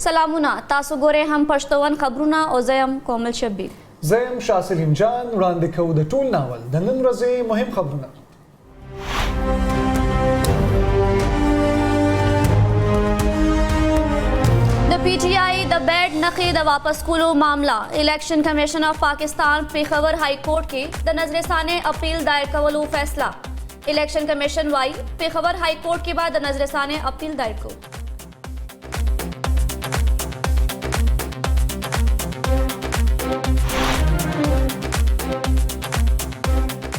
سلامونه تاسو ګورئ هم پښتون خبرونه او زم کومل شبیر زم شاه سلیم جان وړاندې کوو د ټول ناول د نن ورځې مهم خبرونه. د پی ټی آئی د بیډ نخې د واپس کولو معاملہ الیکشن کمیشن آف پاکستان پیښور ہائی کورٹ کې د نظر ثانی اپیل دائر کولو فیصلہ. الیکشن کمیشن وائی پیښور ہائی کورٹ کے بعد نظر ثانی اپیل دائر کو.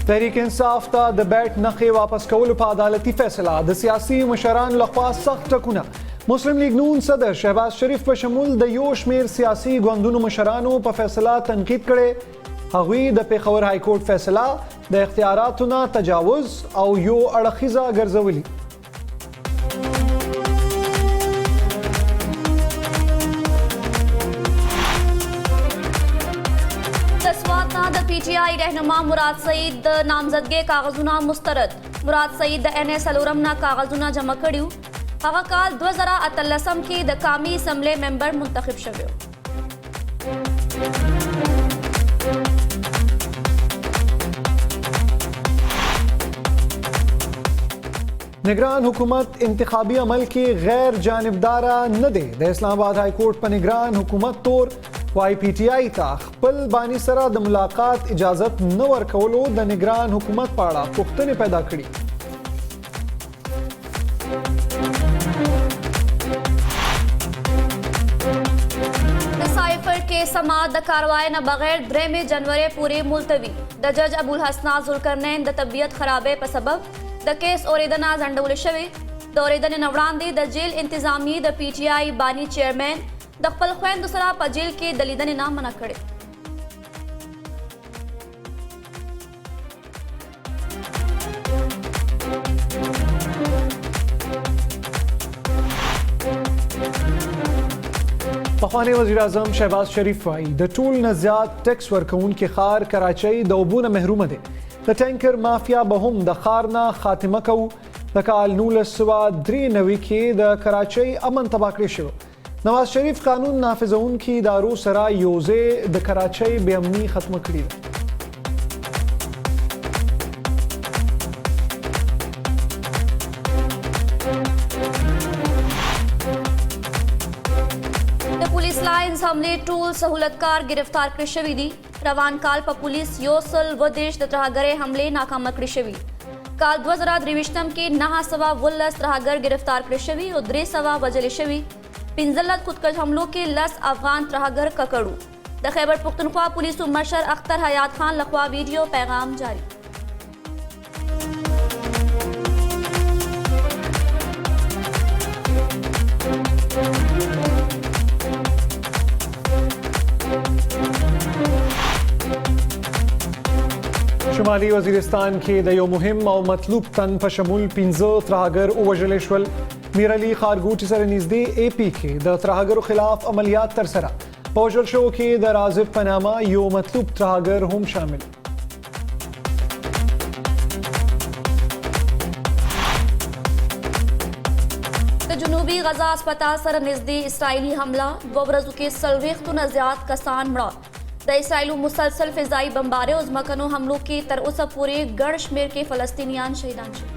تحریک انصاف ته د بیټ نخې واپس کولو په عدالتي فیصله د سیاسي مشرانو لخوا سخت ټکونه. مسلم لیگ نون صدر شهباز شریف په شمول د یو شمیر سیاسي ګوندونو مشرانو په فیصله تنقید کړي. هغوی د پیښور های کورټ فیصله د اختیاراتو نه تجاوز او یو اړخیزه ګرځولي. د پی ٹی آئی رہنما مراد سعید د نامزدګۍ کاغذونه مسترد. مراد سعید د ان ایس الورم نه کاغذونه جمع کړیو. هغه کال 2013 کې د قومي اسمبلی ممبر منتخب شوی. نگران حکومت انتخابی عمل کې غیر جانبدارا نه دی. د اسلام آباد های کورټ په نگران حکومت تور وايي پی ټی آئی ته خپل بانی سره د ملاقات اجازت نه ورکولو د نگران حکومت په اړه پوښتنې پیدا کړي. د سایفر کې سماعت د کاروای نه بغیر 3 جنوري پورې ملتوي. د جج ابوالحسن ذوالقرنین د طبیعت خرابې په سبب د کیس اوریدنه ځنډول شوې. د اوریدنې نه وړاندې د جیل انتظامی د پی ټی آئی بانی چیئرمین د خپل خویندو سره په جیل کې د لیدنې نه منع کړې. پخوانی وزیر اعظم شهباز شریف وایي د ټول نه زیات ټیکس ورکوونکي ښار کراچۍ د اوبو نه محرومه دی. د ټینکر مافیا به هم د ښار نه خاتمه کوو. د کال 1993 کې د کراچۍ امن تباه کړی شو. نواز شریف قانون نافذونکي ادارو سره یوځای د کراچۍ بې امني ختمه کړې ده. د پولیس لاینز حملې ټول سہولتکار گرفتار کړی شوي دي. روان کال په پولیس 130 د ترهګرۍ حملې ناکامه کړې شوي. کال 2023 کې 912 ترهګر گرفتار کړی شوي او 300 وژل شوي. 15 خودکش حملوں کے 10 افغان ترہگر ککڑو. د خیبر پختونخوا پولیسو مشر اختر حیات خان لخوا ویڈیو پیغام جاری. شمالي وزیرستان کې د یو مهم او مطلوب تن په شمول 15 ترهګر ووژل شول. میر علي خارګوټي سره نږدې اے پی کې د ترهګرو خلاف عملیات ترسره. په وژل شوو کې د رازف په نامه یو مطلوب ترهګر هم شامل. د جنوبي غزا اسپتال سره نږدې اسرائیلي حمله 2 ورځو کې 40 نه زیات کسان مړه. د اسرائیلو مسلسل فضائی بمبارۍ او ځمکنو حملو کې تر اوسه پورې ګڼ شمېر کې فلسطینیان شهیدان شوي.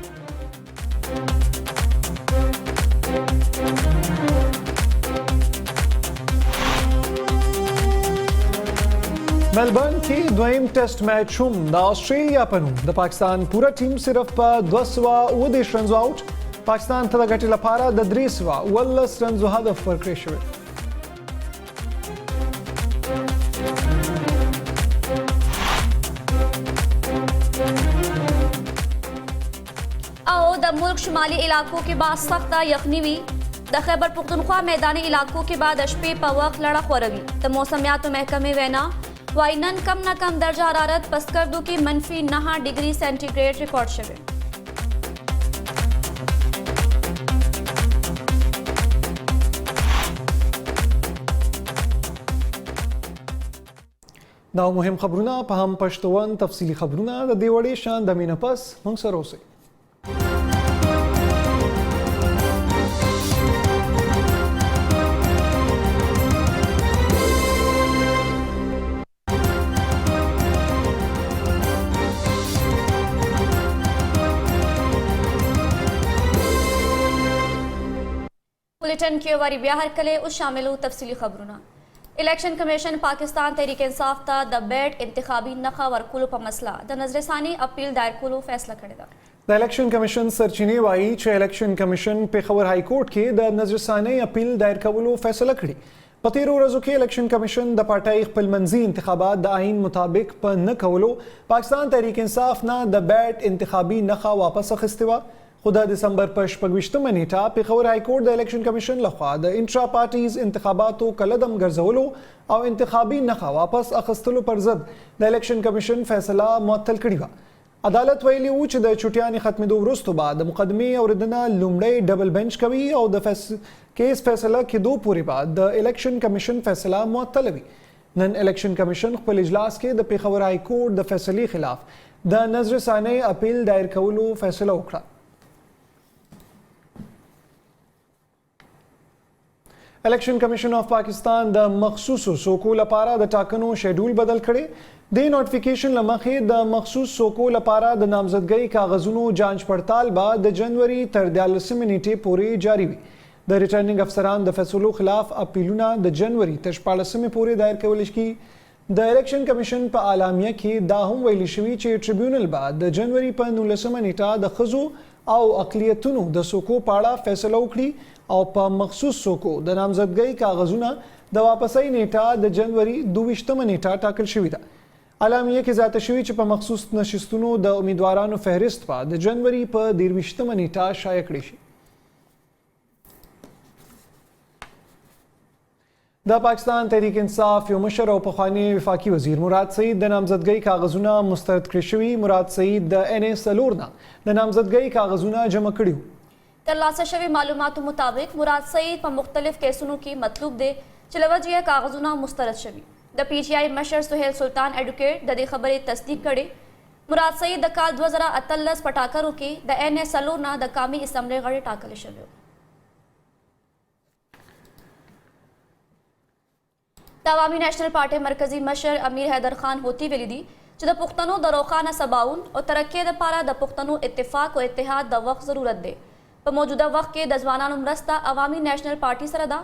میلبرن کې دویم ټیسټ میچ هم د آسټرالیا په نوم د پاکستان پوره ټیم صرف په 219 رنزو آوټ. پاکستان ته د ګټې لپاره د 319 رنزو هدف ورکړی شوی. او د ملک شمالی علاقوں کے بعد سخت یخنی ہوئی. د خیبر پختونخوا میدانی علاقوں کے بعد شپې په وخت لړه خوروي. د موسمیاتو محکمې وینا وایي نن کم نه کم درجه حرارت په سکردو کې -9 ډګري سینټیګریډ ریکارډ شوی. دا مهم خبرونه په هم پښتون تفصیلی خبرونه د دې وړې شان د مینه پس موږ سره اوسئ. بلیٹن کی واری بیاہر کلے اس شامل تفصیلی خبرنا الیکشن کمیشن پاکستان تحریک انصاف تا د بیٹ انتخابی نخا ورکولو په مسله د نظر ثانی اپیل دائر کولو فیصله کړی ده د الیکشن کمیشن سرچینې وایي چې الیکشن کمیشن پېښور های کورټ کې د نظر ثانی اپیل دائر کولو فیصله کړې. په تیرو ورځو کې الیکشن کمیشن د پارټۍ خپلمنځي انتخابات د آئین مطابق په نه کولو پاکستان تحریک انصاف نه د بیٹ انتخابي نخا واپس اخیستې وه، خو د دسمبر په 26مه نیټه پېښور های کورټ د الیکشن کمیشن لخوا د انټرا پارټیز انتخاباتو کلدم ګرځولو او انتخابي نخا واپس اخیستلو پر ضد د الیکشن کمیشن فیصله معطل کړې وه. عدالت ویلي و چې د چټیانې ختمېدو وروسته به د مقدمې اورېدنه لومړی ډبل بنچ کوي او د کیس فیصله کېدو پورې به د الیکشن کمیشن فیصله معطله وي. نن الیکشن کمیشن خپل اجلاس کې د پېښور های کورټ د فیصلې خلاف د نظر ثانی اپیل دایر کولو فیصله وکړه. الیکشن کمیشن آف پاکستان د مخصوصو څوکو لپاره د ټاکنو شیډول بدل کړي. د نوټیفیکیشن لمخې د مخصوص څوکو لپاره د نامزدګۍ کاغذونو جانچ پړتال به د جنوري تر 14 نیټې پورې جاری وي. د ریټرنینګ افسران د فیصلو خلاف اپیلونه د جنوري تر 14 پورې دایر کولی شي. د الیکشن کمیشن په اعلامیه کې دا هم ویلي شوي چې ټریبیونل به د جنوري په 19 نیټه د ښځو او اقلیتونو د څوکو په اړه فیصله وکړي او په مخصوص څوکو د نامزدګۍ کاغذونه د واپسۍ نیټه د جنوري 22 نیټه ټاکل شوې ده. اعلامیه کې زیاته شوي چې په مخصوص نشستونو د امیدوارانو فهرست به د جنوري په 23 نیټه شایع کړی شي. د پاکستان تحریک انصاف یو مشر او پخوانی وفاقي وزیر مراد سعید د نامزدګۍ کاغذونه مسترد کړي شوي. مراد سعید د NA څلور نه د نامزدګۍ کاغذونه جمع کړي وو. ترلاسه شوی معلوماتو مطابق مراد سعید په مختلف کیسونو کې مطلوب دی چې لوجه کاغذونه مسترد شوي. د PTI مشر سہیل سلطان ایڈوکیٹ د دې خبرې تصدیق کړي. مراد سعید د کال 2018 په ټاکنو کې د NA څلور نه د قومي اسمبلی غړی ټاکل شوی. د عوامي نېشنل پارټۍ مرکزی مشر امیر حیدر خان هوتی ویلي دي چې د پښتنو د روښانه سباوون او ترقۍ لپاره د پښتنو اتفاق او اتحاد د وخت ضرورت دی. په موجوده وخت کې د ځوانانو مرسته عوامي نېشنل پارټي سره ده.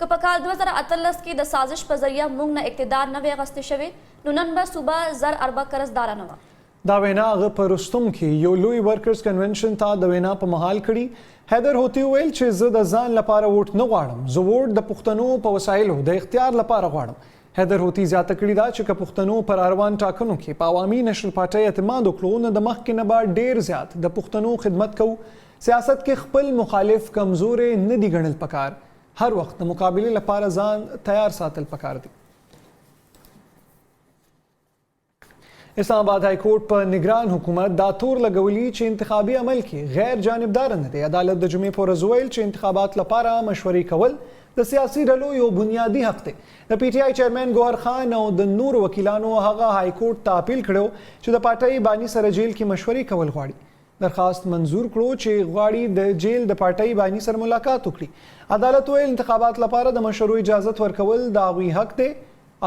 که په کال 2018 کې د سازش په ذریعه موږ نه اقتدار نه وی اخیستی شوی نو نن به صوبه زر اربه قرضداره نه وه. دا وینا هغه په رستم کې یو لوی ورکرز کنونشن ته د وینا په مهال کړي. حیدر هوتی ویل چې زه د ځان لپاره ووټ نه غواړم، زه ووټ د پښتنو په وسایلو د اختیار لپاره غواړم. حیدر هوتی زیاته کړې ده چې که پښتنو پر روان ټاکنو کې په عوامي نېشنل پارټۍ اعتماد وکړو نو د مخکې نه به ډېر زیات د پښتنو خدمت کوو. سیاست کې خپل مخالف کمزورې نه دي ګڼل پکار، هر وخت د مقابلې لپاره ځان تیار ساتل پکار دي. اسلام آباد های کورټ په نگران حکومت دا تور لګولي چې انتخابي عمل کې غیر جانبدار نه دی. عدالت د جمعې په ورځ ویل چې انتخابات لپاره مشورې کول د سیاسي ډلو یو بنیادي حق دی. د PTI چیرمن ګوهر خان او د نور وکیلانو هغه های کورټ ته اپیل کړو چې د پارټۍ بانی سره جیل کې مشورې کول غواړي. درخواست منظور کړو چې غواړي د جیل د پارټۍ بانی سره ملاقات وکړي. عدالت ویل انتخابات لپاره د مشورو اجازت ورکول د هغوی حق دی.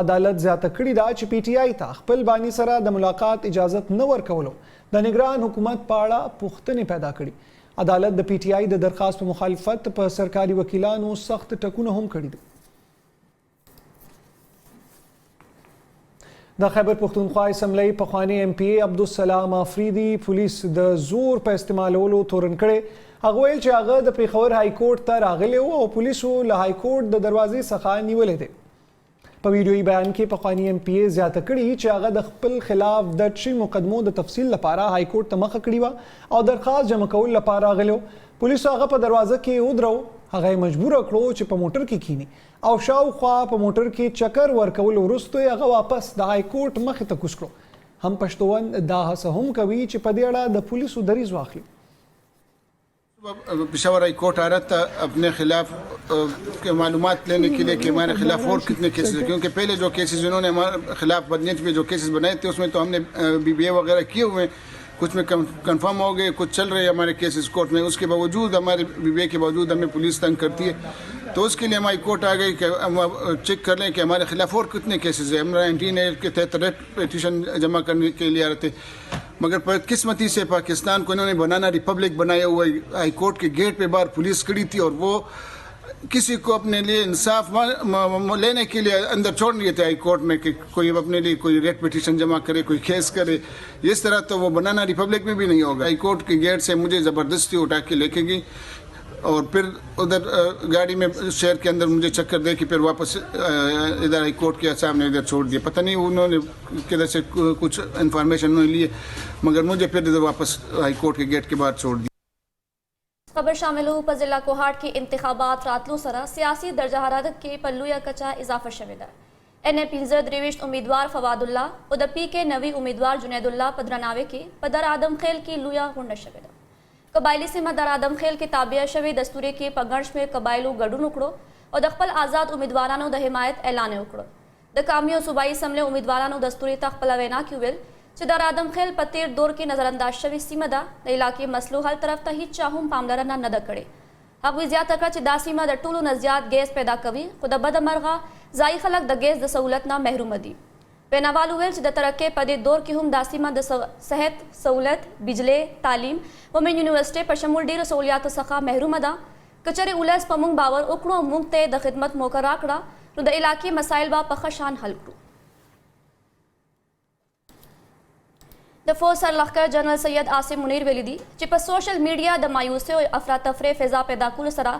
عدالت زیاته کړې ده چې PTI ته خپل بانی سره د ملاقات اجازت نه ورکولو د نگران حکومت په اړه پوښتنې پیدا کړي. عدالت د PTI د درخواست په مخالفت په سرکاري وکیلانو سخت ټکونه هم کړي دي. د خیبر پښتونخوا اسمبلی پخوانی MPA عبدالسلام آفریدي پولیس د زور په استعمالولو تورن کړي. هغه ویل چې هغه د پېښور های کورټ ته راغلی و او پولیسو له های کورټ د دروازې څخه نیولی دی. په ویډیویي بیان کې پخوانی MPA زیاته کړي چې هغه د خپل خلاف درج شوي مقدمو د تفصیل لپاره های کورټ ته مخه کړې وه او درخواست جمع کولو لپاره راغلی و. پولیسو هغه په دروازه کې ودرو، هغه یې مجبوره کړو چې په موټر کې کینی او شاوخوا په موټر کې چکر ورکولو وروسته یې هغه واپس د های کورټ مخې ته کوز کړو. هم پښتون دا هڅه هم کوي چې په دې اړه د پولیسو دریځ واخلي. پشاور ہائی کورٹ آ رہا تھا اپنے خلاف کے معلومات لینے کے لیے کہ ہمارے خلاف اور کتنے کیسز ہیں، کیونکہ پہلے جو کیسز انہوں نے ہمارے خلاف بدنیت میں جو کیسز بنائے تھے اس میں تو ہم نے BBA وغیرہ کیے ہوئے ہیں، کچھ میں کنفرم ہو گئے، کچھ چل رہے ہیں ہمارے کیسز کورٹ میں. اس کے باوجود ہمارے BBA کے باوجود ہمیں پولیس تنگ کرتی ہے. تو اس کے لیے ہم ہائی کورٹ آ گئی کہ ہم چیک کر لیں کہ ہمارے خلاف اور کتنے کیسز ہیں. ہم 19A کے تحت ریٹ پیٹیشن جمع کرنے کے لیے آ رہے تھے، مگر بدقسمتی سے پاکستان کو انہوں نے بنانا ریپبلک بنایا ہوا ہے. ہائی کورٹ کے گیٹ پہ باہر پولیس کھڑی تھی اور وہ کسی کو اپنے لیے انصاف لینے کے لیے اندر چھوڑ نہیں تھے ہائی کورٹ میں کہ کوئی اپنے لیے کوئی ریٹ پٹیشن جمع کرے, کوئی کیس کرے. اس طرح تو وہ بنانا ریپبلک میں بھی نہیں ہوگا. ہائی کورٹ کے گیٹ سے مجھے زبردستی اٹھا کے لے کے گئی اور پھر ادھر گاڑی میں شہر کے اندر مجھے چکر دے کے پھر واپس ادھر ہائی کورٹ کے سامنے ادھر چھوڑ دیا. پتہ نہیں انہوں نے کدھر سے کچھ انفارمیشن انہوں نے لیے, مگر مجھے پھر ادھر واپس ہائی کورٹ کے گیٹ کے باہر چھوڑ دیا. خبر شامل ہو پر ضلع کوہاٹ کے انتخابات راتلو سرا سیاسی درجہ حرارت کے پلو یا کچا اضافہ شویدہ. این اے پینزر دریوشت امیدوار فواد اللہ ادھر پی کے نوی امیدوار جنید اللہ پدرناوے کے پدر آدم خیل کی لویا ہنڈ شویدہ. قبائلی سمت در آدم خیل کے تابعہ شوی دستورے کے پگنش میں قبائلو گڈو نکڑو اور دخپل آزاد امیدوارانو د حمایت اعلان اکڑو. د کامیو صوبائی اسمبلی امیدوارانو دستوری تخ پلوینا کیویل چې در آدم خیل پتیر دور کې نظر انداز شوی سیمه ده د علاقې مسلو حل طرف ته هیڅ چا هم پاملرنه نه ده کړې. هغوی زیاته کړه چې دا سیمه د ټولو نه زیات ګیس پیدا کوي خو د بده مرغه ځایي خلک د ګیس د سہولت نه محروم دي. ویناوال وویل چې د ترقۍ په دې دور کې هم دا سیمه د صحت سہولت بجلی تعلیم ومن یونیورسټۍ په شمول ډېرو سہولیاتو څخه محرومه ده. که چېرې ولس په موږ باور وکړو موږ ته د خدمت موقع راکړه نو د علاقې مسایل به په ښه شان حل کړو. د فوج سرلښکر جنرل سید عاصم منیر ویلي دي چې په سوشل میډیا د مایوسۍ او افراتفری فضا پیدا کولو سره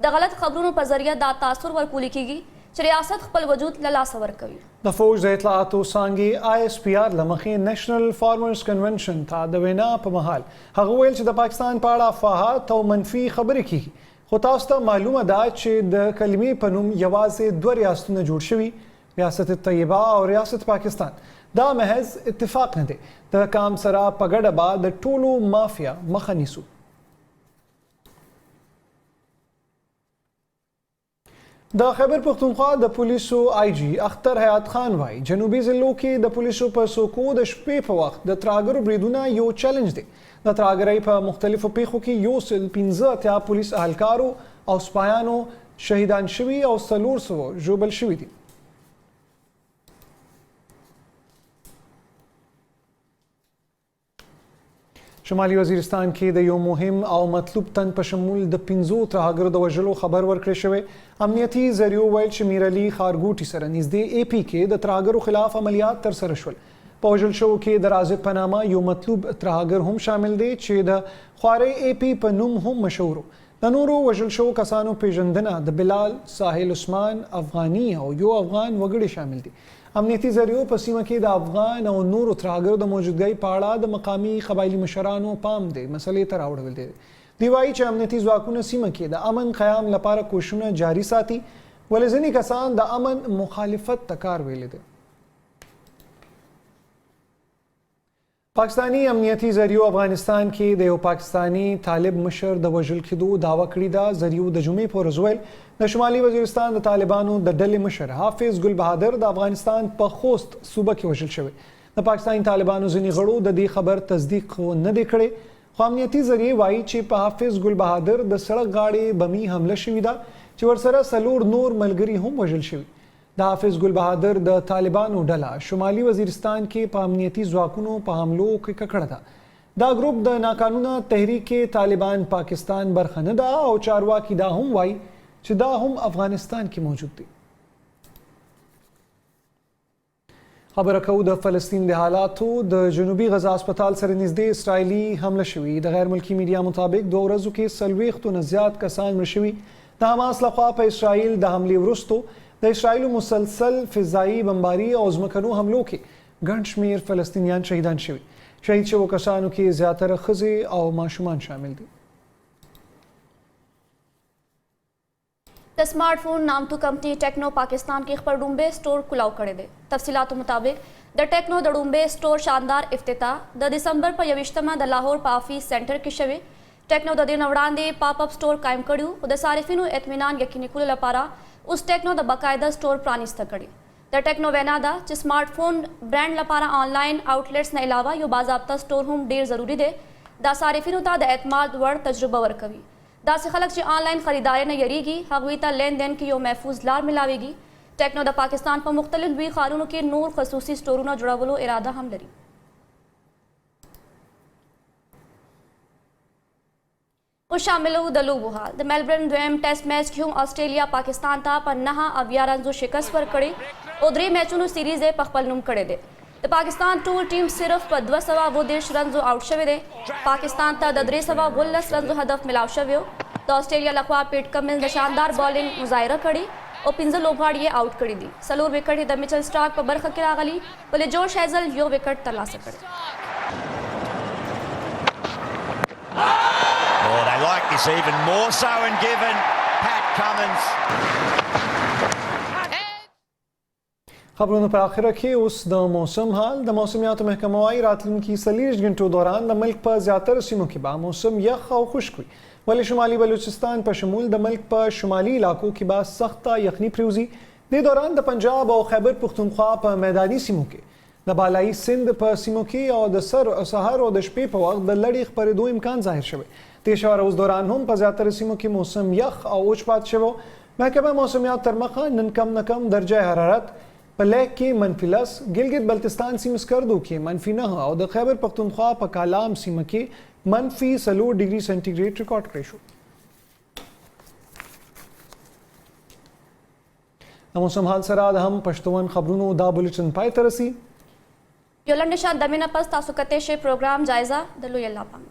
د غلط خبرونو په ذریعه دا تاثر ورکولی کیږي چې ریاست خپل وجود له لاسه ورکوي. د فوج د اطلاعاتو څانګې آی اس پی آر له مخې نیشنل فارمرز کنونشن ته د وینا په مهال هغه ویل چې د پاکستان په اړه افواهات او منفي خبرې کیږي. خو تاسو ته معلومه ده چې د کلمې په نوم یوازې دوه ریاستونه جوړ شوي, ریاست طیبه او ریاست پاکستان. دا محض اتفاق نه دی, د کام سره په ګډه به د ټولو مافیا مخه نیسو. د خیبر پختونخوا د پولیسو آئی جی اختر حیات خان وایي جنوبي ضلعو کې د پولیسو په څوکو د شپې په وخت د ترهګرو بریدونه یو چیلنج دی. د ترهګرۍ په مختلفو پیښو کې 115 پولیس اهلکارو او سپایانو شهیدان شوي او 400 ژوبل شوي دي. شمالي وزیرستان کې د یو مهم او مطلوب تن په شمول د 15 ترهګرو د وژلو خبر ورکړی شوی. امنیتي ذریعو ویل چې میر علي خارګوټي سره نږدې اے پی کې د ترهګرو خلاف عملیات ترسره شول. په وژل شوو کې د رازق په نامه یو مطلوب ترهګر هم شامل دی چې د خوارۍ اے پی په نوم هم مشهور. د نورو وژل شوو کسانو پیژندنه د بلال، ساحل عثمان، افغاني او یو افغان وګړي شامل دي. امنیتي ذریعو په سیمه کې د افغان او نورو ترهګرو د موجودګۍ په اړه د مقامي قبایلي مشرانو پام دی مسلې ته راوړل دي. دوی وایي چې امنیتي ځواکونه سیمه کې د امن قیام لپاره کوششونه جاري ساتي, ولې ځینې کسان د امن مخالفت ته کار ویلی دی. پاکستانی امنیتي ذریعو افغانستان کې د یو پاکستانی طالب مشر د وژل کېدو دعوه کړې ده. ذریعو د جمعې په ورځ ویل د شمالي وزیرستان د طالبانو د ډلې مشر حافظ ګل بهادر د افغانستان په خوست صوبه کې وژل شوی. د پاکستانی طالبانو ځینې غړو د دې خبر تصدیق نه دی کړی, خو امنیتي ذریعې وایي چې په حافظ ګل بهادر د سړک غاړې بمي حمله شوې ده چې ورسره 4 نور ملګري هم وژل شوي. د حافظ ګل بهادر د طالبانو ډله شمالي وزیرستان کې په امنیتي ځواکونو په حملو کې ککړه ده. دا ګروپ د ناقانونه تحریک طالبان پاکستان برخه نه ده او چارواکي دا هم وایي چې دا هم افغانستان کې موجود دی. خبره کوو د فلسطین د حالاتو. د جنوبي غزا هسپتال سره نږدې اسرائیلي حمله شوې. د غیر ملکي میډیا مطابق 2 ورځو کې 40 نه زیات کسان مړه شوي. د حماس لخوا په اسرائیل د حملې وروستو د اسرائیلو مسلسل فضایي بمباري او ځمکنو حملو کې ګڼ شمېر فلسطینیان شهیدان شوي. شهید شوو کسانو کې زیاتره ښځې او ماشومان شامل دي. د سمارټ فون نامتو کمپنی ټیکنو پاکستان کې خپل ډومبه سٹور کلاو کړی دی. تفصیلاتو مطابق د ټیکنو د ډومبه سٹور شاندار افتتاح د دسمبر په 28مه د لاهور په آفیس سنټر کې شوی. ټیکنو د دې نه وړاندې پاپ اپ سٹور قایم کړی او د صارفینو اطمینان یقیني کولو لپاره اوس ټیکنو د باقاعده سٹور پرانیسته کړی. د ټیکنو وینا ده چې سمارټ فون برانډ لپاره آنلاین آؤټلیټس نه علاوه یو باضابطه سٹور هم ډیر ضروری دی. دا صارفینو ته د اعتماد وړ تجربه ورکوي. داسې خلک چې آنلاین خریداري نه یریږي هغوی ته لین دین کې یو محفوظ لار ملاویږي. ټیکنو د پاکستان په مختلف لوی ښارونو کې نور خصوصي سٹورونه جوړولو اراده هم لري. او شاملو د لوبو حال د میلبرن دویم ټیسټ میچ کې هم آسټرالیا پاکستان ته په 9 اویا رنزو شکست ورکړې او درې میچونو سیریز یې په خپل نوم کړی دی د پاکستان ټول ټیم صرف په 230 رنزو آؤٹ شوی دی پاکستان ته د 319 رنزو هدف ملاو شوی د آسټرالیا لخوا پیټ کمنز د شاندار بالینګ مظاهره کړې او 15 لوبغاړي یې آؤٹ کړي دي 4 وکټ د میچل سټارک په برخه کې راغلي بلې جوش هیزل یو وکټ ترلاسه کړی Oh, they like this even more so and given Pat Cummins. خبرونو په آخره کې اوس د موسم حال د موسمیاتو محکمه وايي راتلونکي 40 غنټو دوران د ملک په زیاتره سیمو کې به موسم یخ او خشک وي ولې شمالي بلوچستان په شمول د ملک په شمالي علاقو کې به سخته یخني پریوزي د دوران د پنجاب او خیبر پختونخوا په میداني سیمو کې د بالایي سند په سیمو کې او د سحر او د شپې په وخت د لړۍ خپرېدو امکان ظاهر شوی تیر شوی روز دوران هم په زیاتره سیمو کې موسم یخ او اوچ پات شوی محکمه موسمیات تر مخه نن کم نه کم درجه حرارت په لیک کې -10 ګلګت بلتستان سیمه سکردو کې -9 او د خیبر پختونخوا په کالام سیمه کې -4 ډیګري سنټیګریډ ریکارډ کړی شو د موسم حال سره د هم پښتون خبرونو دا بولټن پای ته رسي یو لنډه شان د مینه پس تاسو کته شی پروګرام جایزه د لوی الله پام